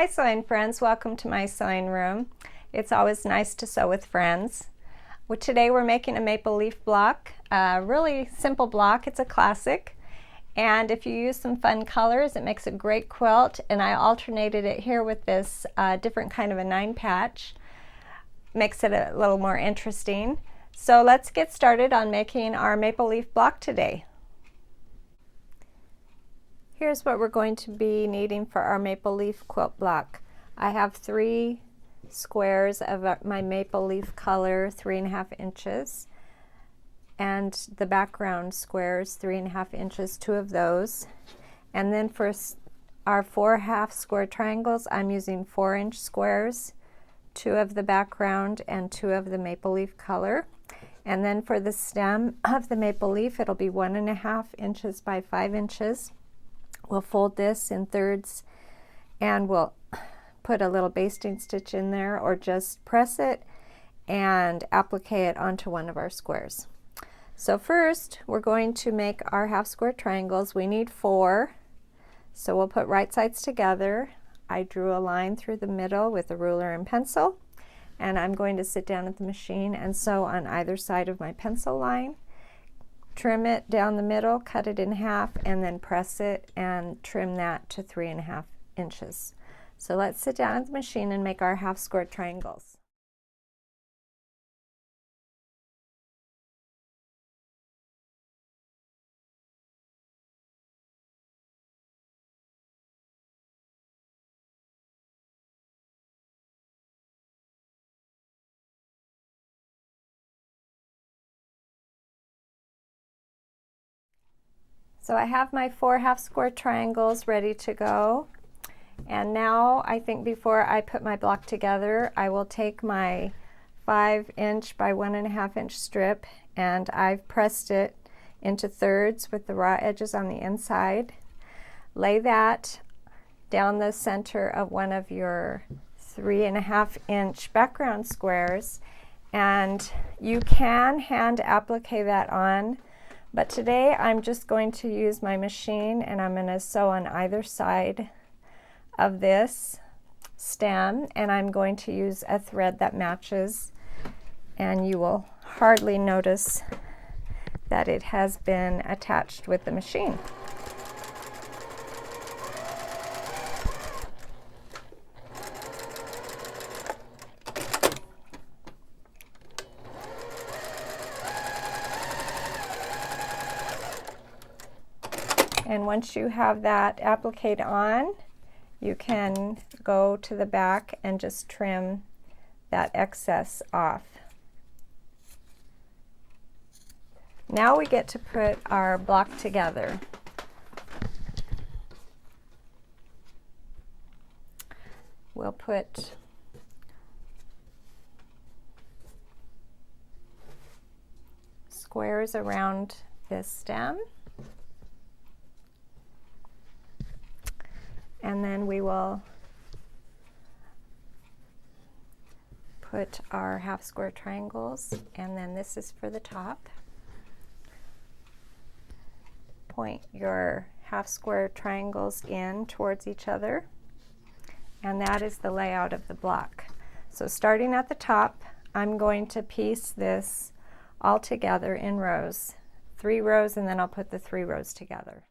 Hi sewing friends, welcome to my sewing room. It's always nice to sew with friends. Today we're making a maple leaf block, a really simple block. It's a classic, and if you use some fun colors it makes a great quilt, and I alternated it here with this different kind of a 9 patch. Makes it a little more interesting. So let's get started on making our maple leaf block today. Here's what we're going to be needing for our maple leaf quilt block. I have 3 squares of my maple leaf color, 3.5 inches, and the background squares, 3.5 inches, 2 of those. And then for our 4 half square triangles, I'm using 4-inch squares, 2 of the background and 2 of the maple leaf color. And then for the stem of the maple leaf, it'll be 1.5 inches by 5 inches. We'll fold this in thirds and we'll put a little basting stitch in there, or just press it and applique it onto one of our squares. So first we're going to make our half square triangles. We need 4, so we'll put right sides together. I drew a line through the middle with a ruler and pencil, and I'm going to sit down at the machine and sew on either side of my pencil line. Trim it down the middle, cut it in half, and then press it and trim that to 3.5 inches. So let's sit down at the machine and make our half square triangles. So I have my 4 half square triangles ready to go. And now I think before I put my block together, I will take my 5-inch by 1.5 inch strip, and I've pressed it into thirds with the raw edges on the inside. Lay that down the center of one of your 3.5 inch background squares, and you can hand applique that on. But today I'm just going to use my machine, and I'm going to sew on either side of this stem, and I'm going to use a thread that matches, and you will hardly notice that it has been attached with the machine. And once you have that appliqued on, you can go to the back and just trim that excess off. Now we get to put our block together. We'll put squares around this stem. And then we will put our half square triangles, and then this is for the top. Point your half square triangles in towards each other, and that is the layout of the block. So starting at the top, I'm going to piece this all together in rows, 3 rows, and then I'll put the 3 rows together.